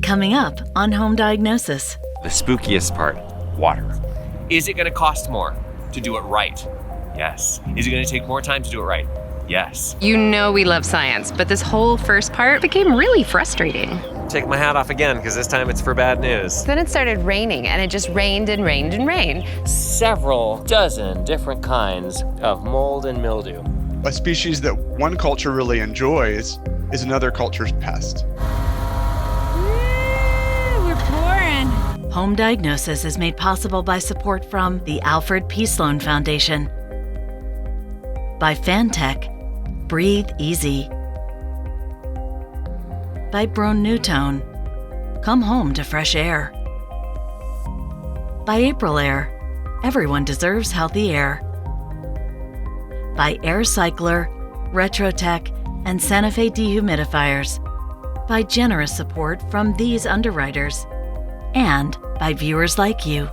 Coming up on Home Diagnosis. The spookiest part, water. Is it going to cost more to do it right? Yes. Is it going to take more time to do it right? Yes. You know we love science, but this whole first part became really frustrating. Take my hat off again, because this time it's for bad news. Then it started raining, and it just rained and rained and rained. Several dozen different kinds of mold and mildew. A species that one culture really enjoys is another culture's pest. We're pouring. Home Diagnosis is made possible by support from the Alfred P. Sloan Foundation, by Fantech, Breathe Easy, by Brone Newtone, Come Home to Fresh Air, by April Air, Everyone Deserves Healthy Air, by Air Cycler, Retrotech, and Santa Fe Dehumidifiers, by generous support from these underwriters, and by viewers like you.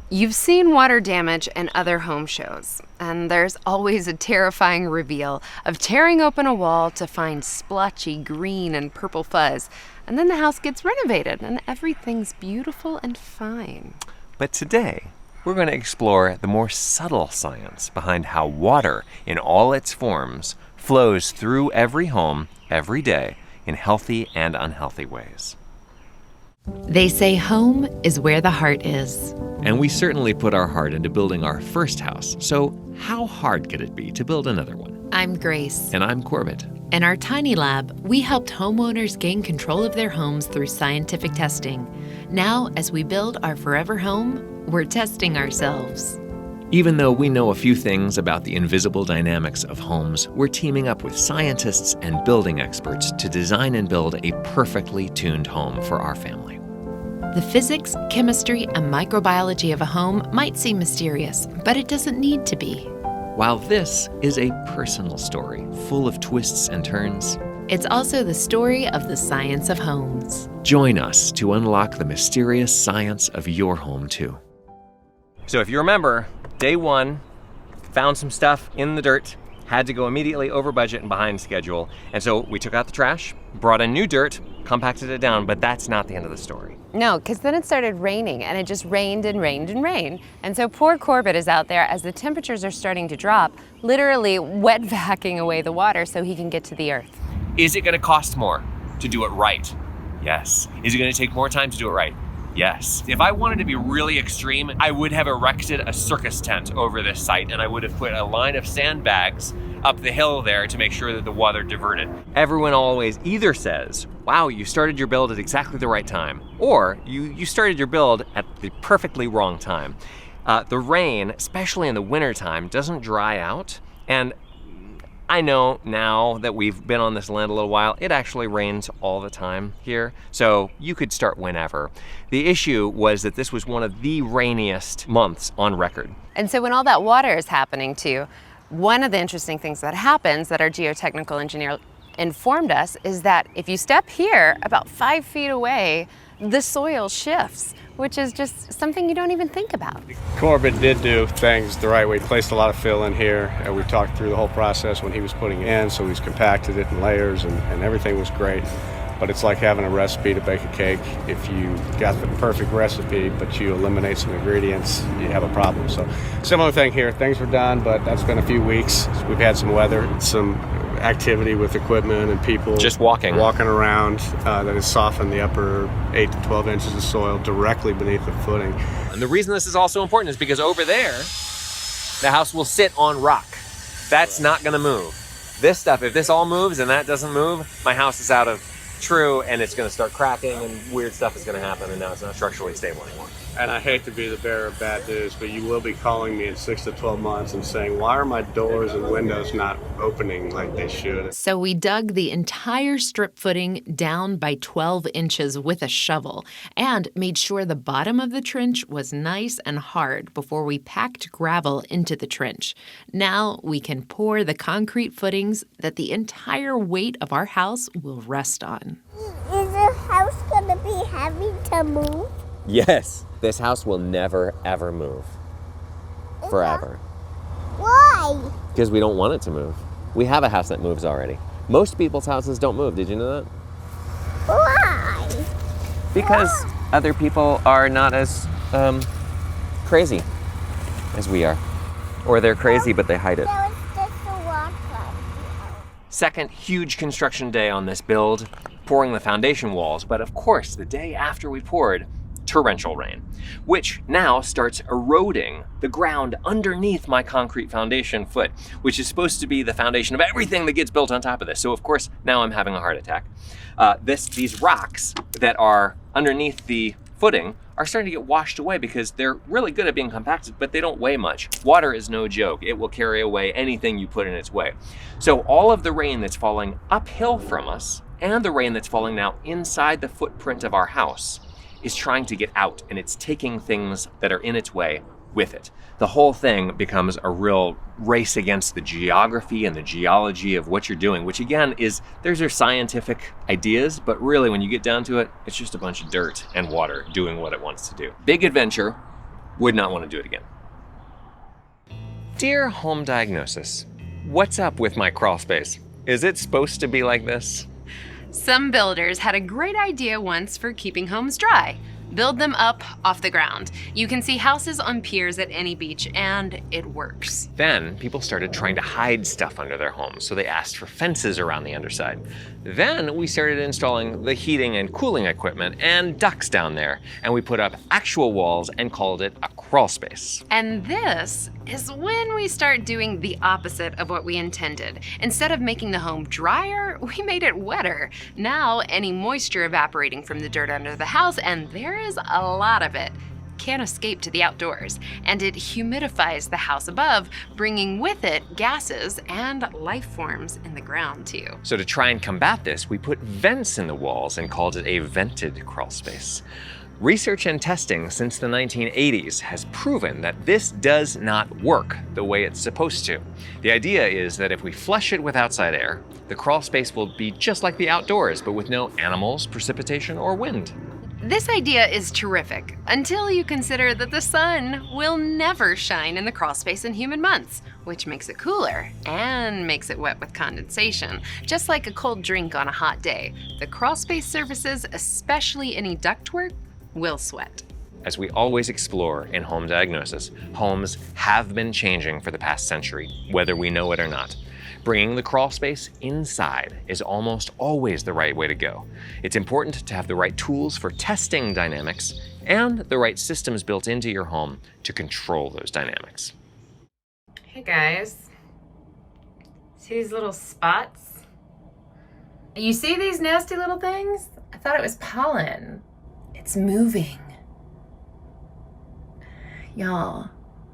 You've seen water damage in other home shows, and there's always a terrifying reveal of tearing open a wall to find splotchy green and purple fuzz, and then the house gets renovated and everything's beautiful and fine. But today, we're going to explore the more subtle science behind how water, in all its forms, flows through every home, every day, in healthy and unhealthy ways. They say home is where the heart is. And we certainly put our heart into building our first house, so how hard could it be to build another one? I'm Grace. And I'm Corbett. In our TinyLab, we helped homeowners gain control of their homes through scientific testing. Now, as we build our forever home, we're testing ourselves. Even though we know a few things about the invisible dynamics of homes, we're teaming up with scientists and building experts to design and build a perfectly tuned home for our family. The physics, chemistry, and microbiology of a home might seem mysterious, but it doesn't need to be. While this is a personal story full of twists and turns, It's also the story of the science of homes. join us to unlock the mysterious science of your home too. So if you remember, day one, found some stuff in the dirt, had to go immediately over budget and behind schedule. And so we took out the trash, brought in new dirt, compacted it down, but that's not the end of the story. No, because then it started raining, and it just rained and rained and rained. And so poor Corbett is out there as the temperatures are starting to drop, literally wet vacking away the water so he can get to the earth. Is it going to cost more to do it right? Yes. Is it going to take more time to do it right? Yes. If I wanted to be really extreme, I would have erected a circus tent over this site, and I would have put a line of sandbags up the hill there to make sure that the water diverted. Everyone always either says, wow, you started your build at exactly the right time, or you started your build at the perfectly wrong time. The rain, especially in the wintertime, doesn't dry out, and I know now that we've been on this land a little while, it actually rains all the time here, so you could start whenever. The issue was that this was one of the rainiest months on record. And so when all that water is happening too, one of the interesting things that happens that our geotechnical engineer informed us is that if you step here about 5 feet away, the soil shifts, which is just something you don't even think about. Corbett did do things the right way. He placed a lot of fill in here, and we talked through the whole process when he was putting it in, so he's compacted it in layers, and everything was great. But it's like having a recipe to bake a cake. If you got the perfect recipe, but you eliminate some ingredients, you have a problem. So similar thing here. Things were done, but that's been a few weeks. We've had some weather, some activity with equipment and people Just walking around that has softened the upper 8 to 12 inches of soil directly beneath the footing. And the reason this is also important is because over there, the house will sit on rock. That's not gonna move. This stuff, if this all moves and that doesn't move, my house is out of true, and it's gonna start cracking and weird stuff is gonna happen, and now it's not structurally stable anymore. And I hate to be the bearer of bad news, but you will be calling me in 6 to 12 months and saying, why are my doors and windows not opening like they should? So we dug the entire strip footing down by 12 inches with a shovel and made sure the bottom of the trench was nice and hard before we packed gravel into the trench. Now we can pour the concrete footings that the entire weight of our house will rest on. Is the house gonna be heavy to move? Yes, this house will never, ever move. Forever. Why? Because we don't want it to move. We have a house that moves already. Most people's houses don't move. Did you know that? Why? Because other people are not as crazy as we are. Or they're crazy, but they hide it. There was just a rock right here. Second huge construction day on this build, pouring the foundation walls. But of course, the day after we poured, torrential rain, which now starts eroding the ground underneath my concrete foundation foot, which is supposed to be the foundation of everything that gets built on top of this. So of course, now I'm having a heart attack. These rocks that are underneath the footing are starting to get washed away because they're really good at being compacted, but they don't weigh much. Water is no joke. It will carry away anything you put in its way. So all of the rain that's falling uphill from us and the rain that's falling now inside the footprint of our house is trying to get out, and it's taking things that are in its way with it. The whole thing becomes a real race against the geography and the geology of what you're doing, which again is, there's your scientific ideas, but really when you get down to it, it's just a bunch of dirt and water doing what it wants to do. Big adventure, would not want to do it again. Dear Home Diagnosis, what's up with my crawl space? Is it supposed to be like this? Some builders had a great idea once for keeping homes dry. Build them up off the ground. You can see houses on piers at any beach, and it works. Then people started trying to hide stuff under their homes, so they asked for fences around the underside. Then we started installing the heating and cooling equipment and ducts down there, and we put up actual walls and called it a crawl space. And this is when we start doing the opposite of what we intended. Instead of making the home drier, we made it wetter. Now, any moisture evaporating from the dirt under the house, and there is a lot of it, can't escape to the outdoors, and it humidifies the house above, bringing with it gases and life forms in the ground too. So to try and combat this, we put vents in the walls and called it a vented crawl space. Research and testing since the 1980s has proven that this does not work the way it's supposed to. The idea is that if we flush it with outside air, the crawl space will be just like the outdoors, but with no animals, precipitation, or wind. This idea is terrific until you consider that the sun will never shine in the crawl space in humid months, which makes it cooler and makes it wet with condensation. Just like a cold drink on a hot day, the crawl space surfaces, especially any ductwork, will sweat. As we always explore in Home Diagnosis, homes have been changing for the past century, whether we know it or not. Bringing the crawl space inside is almost always the right way to go. It's important to have the right tools for testing dynamics and the right systems built into your home to control those dynamics. Hey guys, see these little spots? You see these nasty little things? I thought it was pollen. It's moving. Y'all,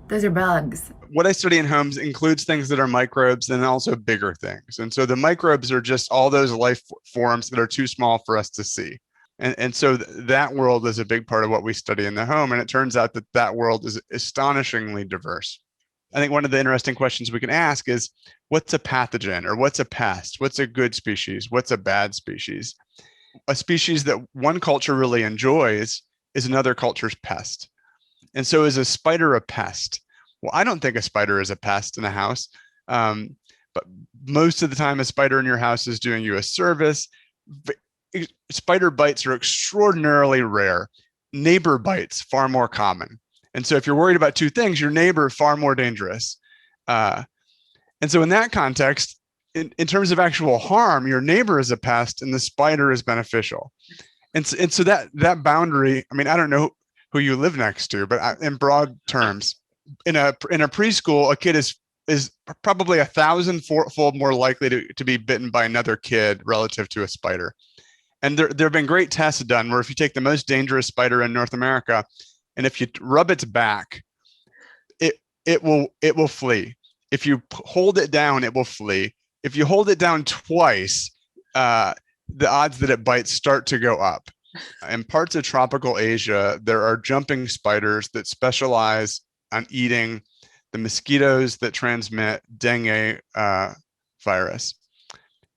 those are bugs. What I study in homes includes things that are microbes and also bigger things. And so the microbes are just all those life forms that are too small for us to see. And so that world is a big part of what we study in the home. And it turns out that that world is astonishingly diverse. I think one of the interesting questions we can ask is, what's a pathogen or what's a pest? What's a good species? What's a bad species? A species that one culture really enjoys is another culture's pest. And so is a spider a pest? Well, I don't think a spider is a pest in a house, but most of the time a spider in your house is doing you a service. Spider bites are extraordinarily rare. Neighbor bites, far more common. And so if you're worried about two things, your neighbor, far more dangerous. And so in that context, in terms of actual harm, your neighbor is a pest and the spider is beneficial. And so that boundary, I mean, I don't know who you live next to, but in broad terms, in a preschool, a kid is probably 1,000-fold more likely to be bitten by another kid relative to a spider. And there have been great tests done where if you take the most dangerous spider in North America, and if you rub its back, it will flee. If you hold it down, it will flee. If you hold it down twice, the odds that it bites start to go up. In parts of tropical Asia, there are jumping spiders that specialize on eating the mosquitoes that transmit dengue virus.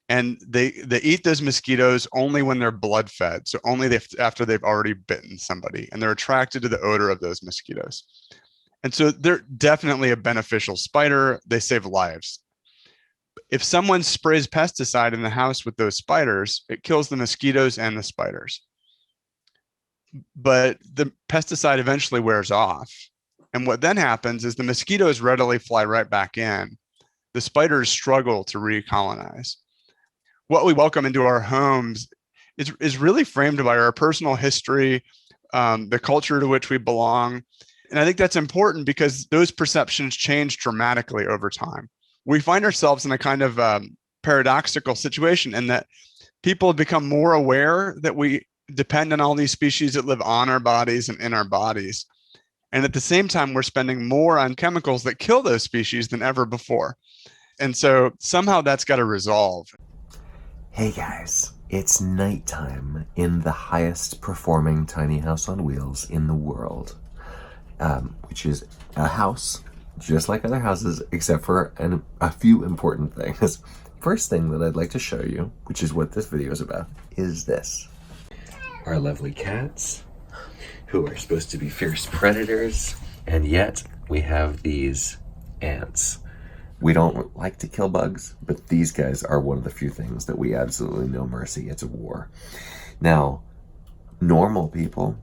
And they eat those mosquitoes only when they're blood fed. So only after they've already bitten somebody, and they're attracted to the odor of those mosquitoes. And so they're definitely a beneficial spider. They save lives. If someone sprays pesticide in the house with those spiders, it kills the mosquitoes and the spiders. but the pesticide eventually wears off. And what then happens is the mosquitoes readily fly right back in. The spiders struggle to recolonize. What we welcome into our homes is really framed by our personal history, the culture to which we belong. And I think that's important because those perceptions change dramatically over time. We find ourselves in a kind of paradoxical situation in that people have become more aware that we depend on all these species that live on our bodies and in our bodies. And at the same time, we're spending more on chemicals that kill those species than ever before. And so somehow that's got to resolve. Hey guys, it's nighttime in the highest performing tiny house on wheels in the world, which is a house just like other houses, except for a few important things. First thing that I'd like to show you, which is what this video is about, is this. Our lovely cats, who are supposed to be fierce predators, and yet we have these ants. We don't like to kill bugs, but these guys are one of the few things that we absolutely no mercy. It's a war. Now, normal people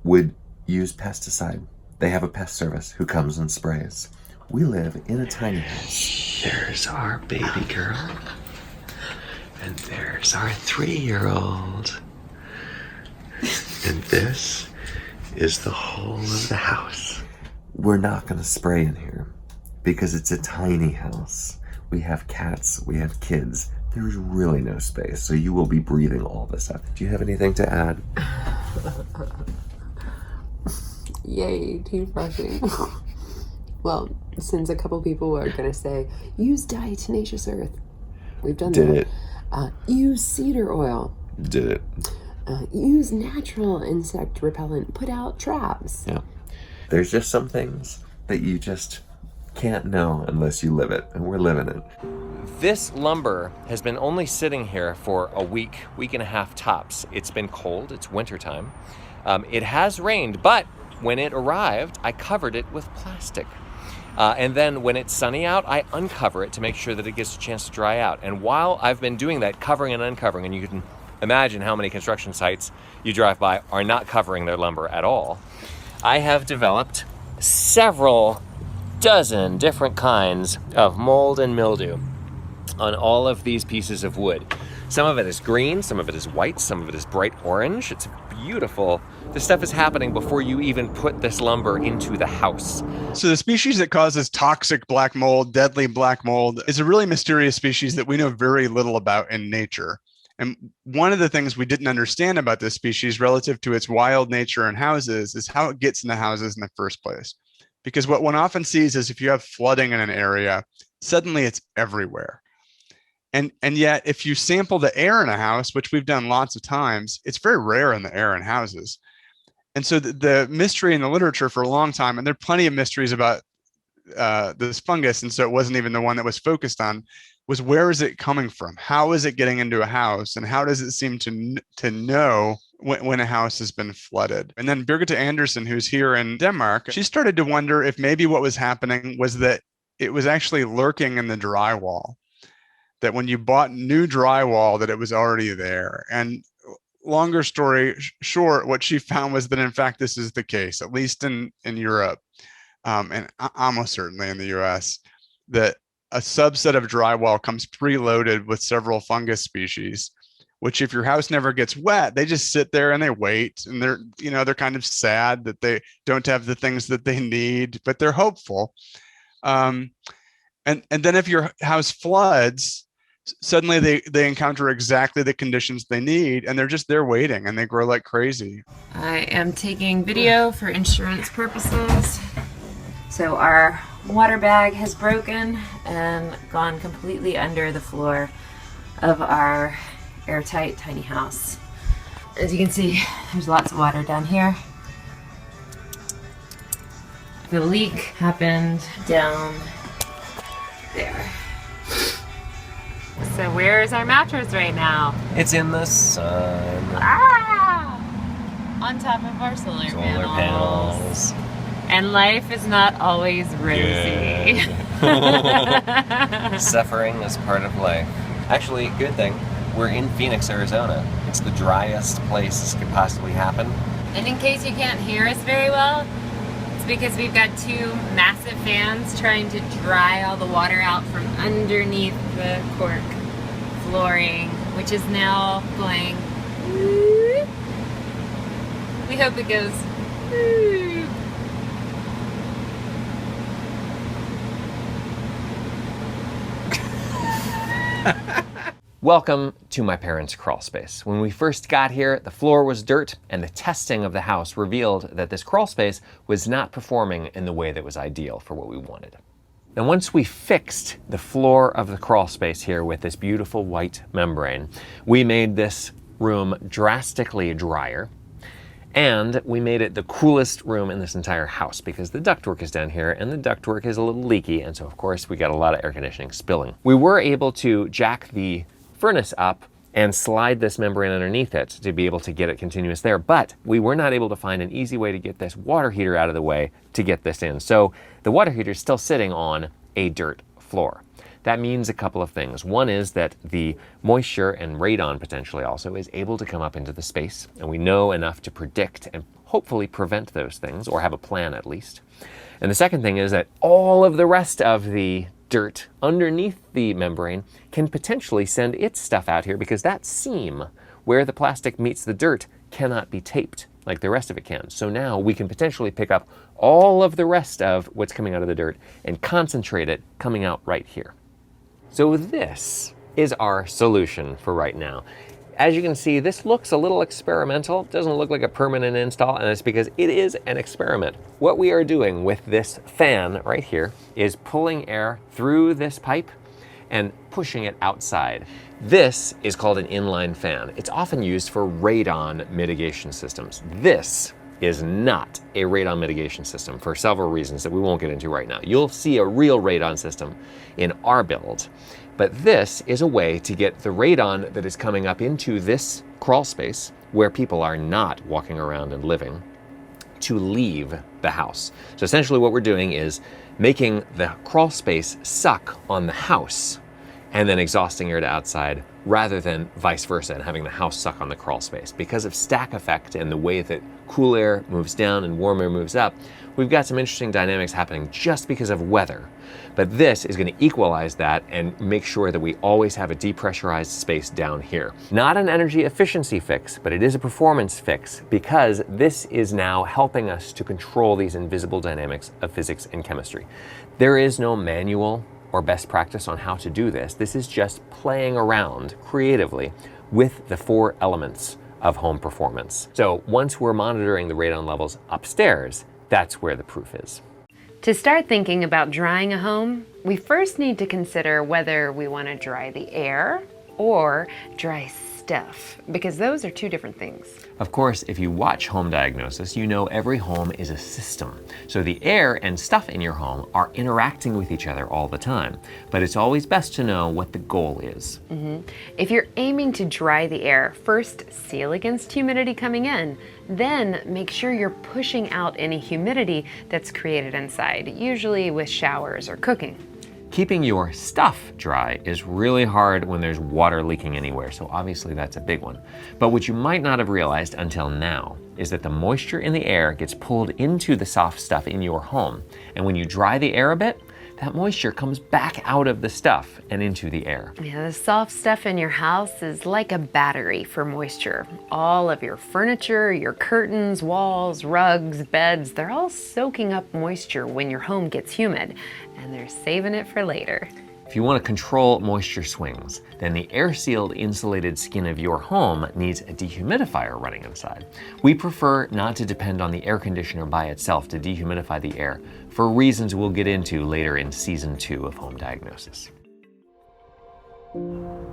would use pesticide. They have a pest service who comes and sprays. We live in a tiny house. There's our baby girl. And there's our 3-year-old. And this is the whole of the house. We're not going to spray in here because it's a tiny house. We have cats, we have kids. There's really no space, so you will be breathing all this up. Do you have anything to add? Yay, toothbrushing. Well, since a couple people are going to say, use diatomaceous earth. We've done that. Did it. Use cedar oil. Did it. Use natural insect repellent. Put out traps. Yeah. There's just some things that you just can't know unless you live it, and we're living it. This lumber has been only sitting here for a week and a half tops. It's been cold, it's wintertime. It has rained, but when it arrived, I covered it with plastic. And then when it's sunny out, I uncover it to make sure that it gets a chance to dry out. And while I've been doing that, covering and uncovering, and you can imagine how many construction sites you drive by are not covering their lumber at all, I have developed several dozen different kinds of mold and mildew on all of these pieces of wood. Some of it is green, some of it is white, some of it is bright orange. It's beautiful. This stuff is happening before you even put this lumber into the house. So the species that causes toxic black mold, deadly black mold, is a really mysterious species that we know very little about in nature. And one of the things we didn't understand about this species relative to its wild nature in houses is how it gets into houses in the first place. Because what one often sees is if you have flooding in an area, suddenly it's everywhere. And yet, if you sample the air in a house, which we've done lots of times, it's very rare in the air in houses. And so the mystery in the literature for a long time, and there are plenty of mysteries about this fungus, and so it wasn't even the one that was focused on, was where is it coming from? How is it getting into a house? And how does it seem to know when a house has been flooded? And then Birgitte Andersen, who's here in Denmark, she started to wonder if maybe what was happening was that it was actually lurking in the drywall, that when you bought new drywall, that it was already there. And longer story short, what she found was that, in fact, this is the case, at least in Europe, and almost certainly in the US, that a subset of drywall comes preloaded with several fungus species, which if your house never gets wet, they just sit there and they wait, and they're kind of sad that they don't have the things that they need, but they're hopeful. And then if your house floods, suddenly they encounter exactly the conditions they need, and they're just there waiting, and they grow like crazy. I am taking video for insurance purposes. So our water bag has broken and gone completely under the floor of our airtight tiny house. As you can see, there's lots of water down here. The leak happened down there. So where is our mattress right now? It's in the sun. On top of our solar panels. And life is not always rosy. Suffering is part of life. Actually, good thing, we're in Phoenix, Arizona. It's the driest place this could possibly happen. And in case you can't hear us very well, it's because we've got two massive fans trying to dry all the water out from underneath the cork flooring, which is now going. We hope it goes. Welcome to my parents' crawl space. When we first got here, the floor was dirt, and the testing of the house revealed that this crawl space was not performing in the way that was ideal for what we wanted. Now, once we fixed the floor of the crawl space here with this beautiful white membrane, we made this room drastically drier, and we made it the coolest room in this entire house because the ductwork is down here and the ductwork is a little leaky, and so of course we got a lot of air conditioning spilling. We were able to jack the furnace up and slide this membrane underneath it to be able to get it continuous there, but we were not able to find an easy way to get this water heater out of the way to get this in. So the water heater is still sitting on a dirt floor. That means a couple of things. One is that the moisture and radon potentially also is able to come up into the space, and we know enough to predict and hopefully prevent those things, or have a plan at least. And the second thing is that all of the rest of the dirt underneath the membrane can potentially send its stuff out here because that seam where the plastic meets the dirt cannot be taped like the rest of it can. So now we can potentially pick up all of the rest of what's coming out of the dirt and concentrate it coming out right here. So this is our solution for right now. As you can see, this looks a little experimental. It doesn't look like a permanent install, and it's because it is an experiment. What we are doing with this fan right here is pulling air through this pipe and pushing it outside. This is called an inline fan. It's often used for radon mitigation systems. This is not a radon mitigation system for several reasons that we won't get into right now. You'll see a real radon system in our build. But this is a way to get the radon that is coming up into this crawl space where people are not walking around and living to leave the house. So essentially what we're doing is making the crawl space suck on the house and then exhausting air to outside rather than vice versa and having the house suck on the crawl space. Because of stack effect and the way that cool air moves down and warm air moves up, we've got some interesting dynamics happening just because of weather. But this is going to equalize that and make sure that we always have a depressurized space down here. Not an energy efficiency fix, but it is a performance fix because this is now helping us to control these invisible dynamics of physics and chemistry. There is no manual or best practice on how to do this. This is just playing around creatively with the four elements of home performance. So once we're monitoring the radon levels upstairs, that's where the proof is. To start thinking about drying a home, we first need to consider whether we want to dry the air or dry stuff, because those are two different things. Of course, if you watch Home Diagnosis, you know every home is a system. So the air and stuff in your home are interacting with each other all the time. But it's always best to know what the goal is. If you're aiming to dry the air, first seal against humidity coming in. Then make sure you're pushing out any humidity that's created inside, usually with showers or cooking. Keeping your stuff dry is really hard when there's water leaking anywhere, so obviously that's a big one. But what you might not have realized until now is that the moisture in the air gets pulled into the soft stuff in your home. And when you dry the air a bit, that moisture comes back out of the stuff and into the air. Yeah, the soft stuff in your house is like a battery for moisture. All of your furniture, your curtains, walls, rugs, beds, they're all soaking up moisture when your home gets humid, and they're saving it for later. If you want to control moisture swings, then the air-sealed insulated skin of your home needs a dehumidifier running inside. We prefer not to depend on the air conditioner by itself to dehumidify the air for reasons we'll get into later in season 2 of Home Diagnosis.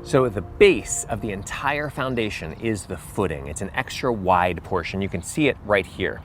So the base of the entire foundation is the footing. It's an extra wide portion. You can see it right here.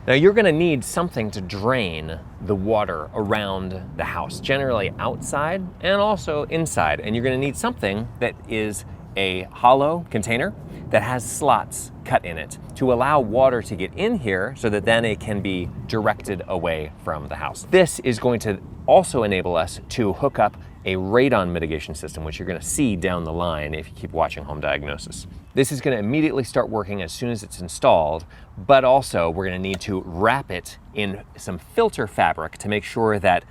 Now you're gonna need something to drain the water around the house, generally outside and also inside. And you're gonna need something that is a hollow container that has slots cut in it to allow water to get in here so that then it can be directed away from the house. This is going to also enable us to hook up a radon mitigation system, which you're gonna see down the line if you keep watching Home Diagnosis. This is going to immediately start working as soon as it's installed, but also we're going to need to wrap it in some filter fabric to make sure that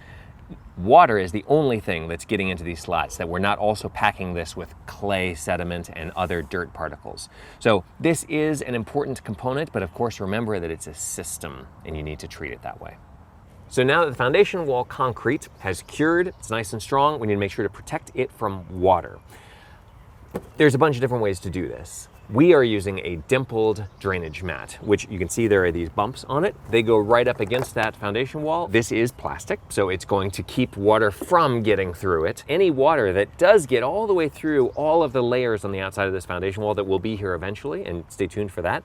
water is the only thing that's getting into these slats, that we're not also packing this with clay, sediment, and other dirt particles. So this is an important component, but of course remember that it's a system and you need to treat it that way. So now that the foundation wall concrete has cured, it's nice and strong, we need to make sure to protect it from water. There's a bunch of different ways to do this. We are using a dimpled drainage mat, which you can see there are these bumps on it. They go right up against that foundation wall. This is plastic, so it's going to keep water from getting through it. Any water that does get all the way through all of the layers on the outside of this foundation wall that will be here eventually, and stay tuned for that,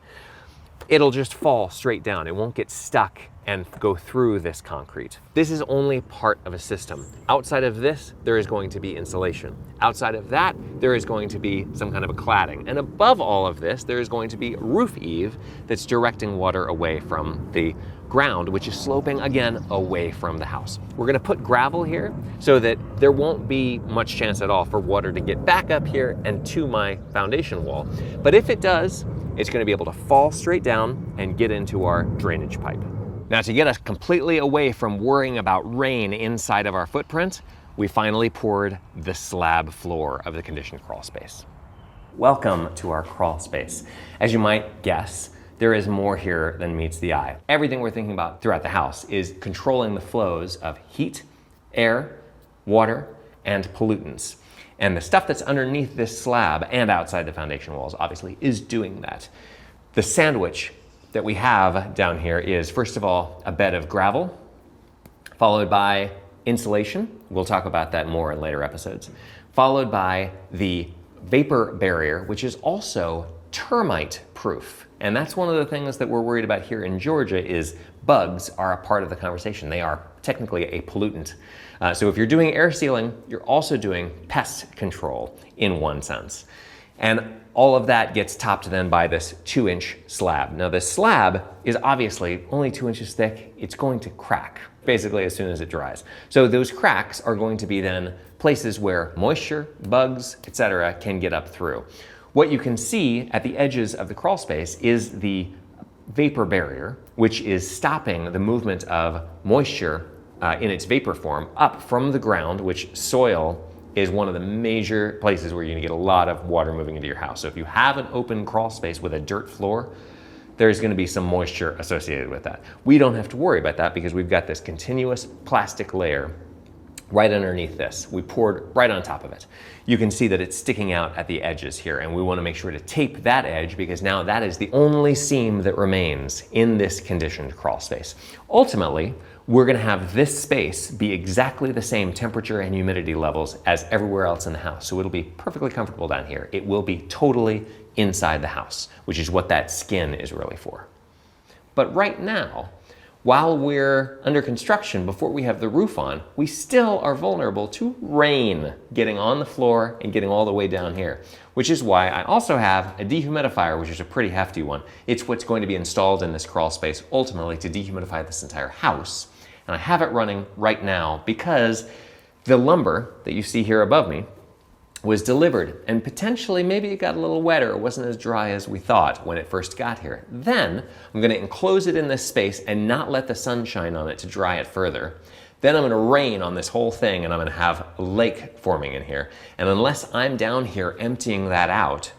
it'll just fall straight down. It won't get stuck and go through this concrete. This is only part of a system. Outside of this, there is going to be insulation. Outside of that, there is going to be some kind of a cladding. And above all of this, there is going to be a roof eave that's directing water away from the ground, which is sloping again away from the house. We're gonna put gravel here so that there won't be much chance at all for water to get back up here and to my foundation wall. But if it does, it's gonna be able to fall straight down and get into our drainage pipe. Now, to get us completely away from worrying about rain inside of our footprint, we finally poured the slab floor of the conditioned crawl space. Welcome to our crawl space. As you might guess, there is more here than meets the eye. Everything we're thinking about throughout the house is controlling the flows of heat, air, water, and pollutants. And the stuff that's underneath this slab and outside the foundation walls, obviously, is doing that. The sandwich that we have down here is, first of all, a bed of gravel, followed by insulation. We'll talk about that more in later episodes. Followed by the vapor barrier, which is also termite proof. And that's one of the things that we're worried about here in Georgia is bugs are a part of the conversation. They are technically a pollutant. So if you're doing air sealing, you're also doing pest control in one sense. And all of that gets topped then by this 2-inch slab. Now this slab is obviously only 2 inches thick. It's going to crack basically as soon as it dries. So those cracks are going to be then places where moisture, bugs, etc. can get up through. What you can see at the edges of the crawl space is the vapor barrier, which is stopping the movement of moisture in its vapor form up from the ground, which soil is one of the major places where you're gonna get a lot of water moving into your house. So if you have an open crawl space with a dirt floor, there's gonna be some moisture associated with that. We don't have to worry about that because we've got this continuous plastic layer right underneath this. We poured right on top of it. You can see that it's sticking out at the edges here, and we wanna make sure to tape that edge because now that is the only seam that remains in this conditioned crawl space. Ultimately, we're gonna have this space be exactly the same temperature and humidity levels as everywhere else in the house. So it'll be perfectly comfortable down here. It will be totally inside the house, which is what that skin is really for. But right now, while we're under construction, before we have the roof on, we still are vulnerable to rain getting on the floor and getting all the way down here, which is why I also have a dehumidifier, which is a pretty hefty one. It's what's going to be installed in this crawl space ultimately to dehumidify this entire house. And I have it running right now because the lumber that you see here above me was delivered, and potentially maybe it got a little wetter. It wasn't as dry as we thought when it first got here. Then I'm gonna enclose it in this space and not let the sun shine on it to dry it further. Then I'm gonna rain on this whole thing and I'm gonna have a lake forming in here. And unless I'm down here emptying that out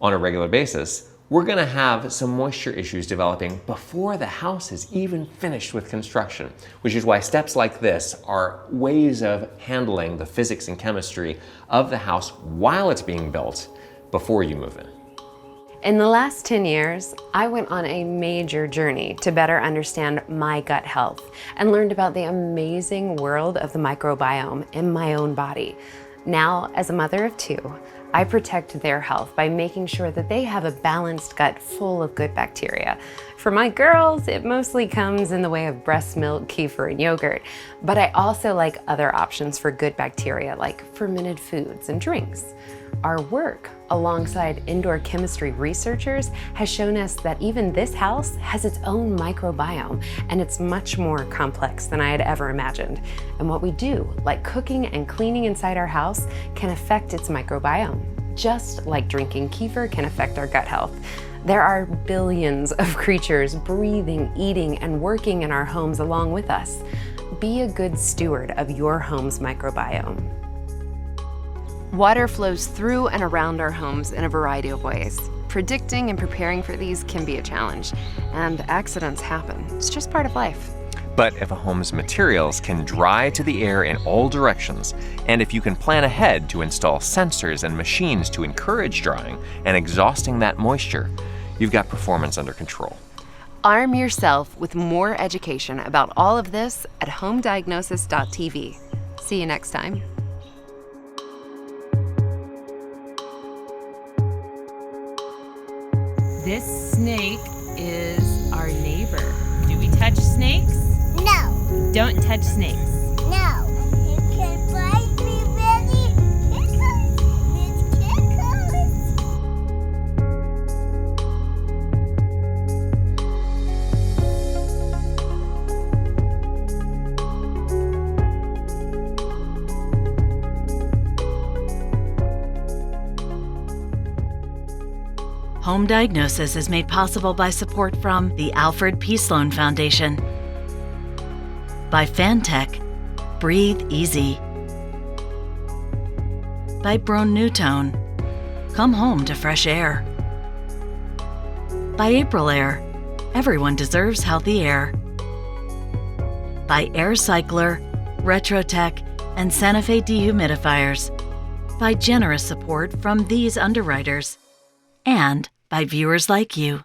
on a regular basis, we're gonna have some moisture issues developing before the house is even finished with construction, which is why steps like this are ways of handling the physics and chemistry of the house while it's being built before you move in. In the last 10 years, I went on a major journey to better understand my gut health and learned about the amazing world of the microbiome in my own body. Now, as a mother of 2, I protect their health by making sure that they have a balanced gut full of good bacteria. For my girls, it mostly comes in the way of breast milk, kefir, and yogurt, but I also like other options for good bacteria like fermented foods and drinks. Our work alongside indoor chemistry researchers has shown us that even this house has its own microbiome, and it's much more complex than I had ever imagined. And what we do, like cooking and cleaning inside our house, can affect its microbiome. Just like drinking kefir can affect our gut health, there are billions of creatures breathing, eating, and working in our homes along with us. Be a good steward of your home's microbiome. Water flows through and around our homes in a variety of ways. Predicting and preparing for these can be a challenge, and accidents happen. It's just part of life. But if a home's materials can dry to the air in all directions, and if you can plan ahead to install sensors and machines to encourage drying and exhausting that moisture, you've got performance under control. Arm yourself with more education about all of this at homediagnosis.tv. See you next time. This snake is our neighbor. Do we touch snakes? No. Don't touch snakes. No. You can bite me very tickles. It's tickles. Home Diagnosis is made possible by support from the Alfred P. Sloan Foundation, by Fantech, Breathe Easy, by Brone Newtone, Come Home to Fresh Air, by April Air, Everyone Deserves Healthy Air, by Air Cycler, Retrotech, and Santa Fe Dehumidifiers, by generous support from these underwriters, and by viewers like you.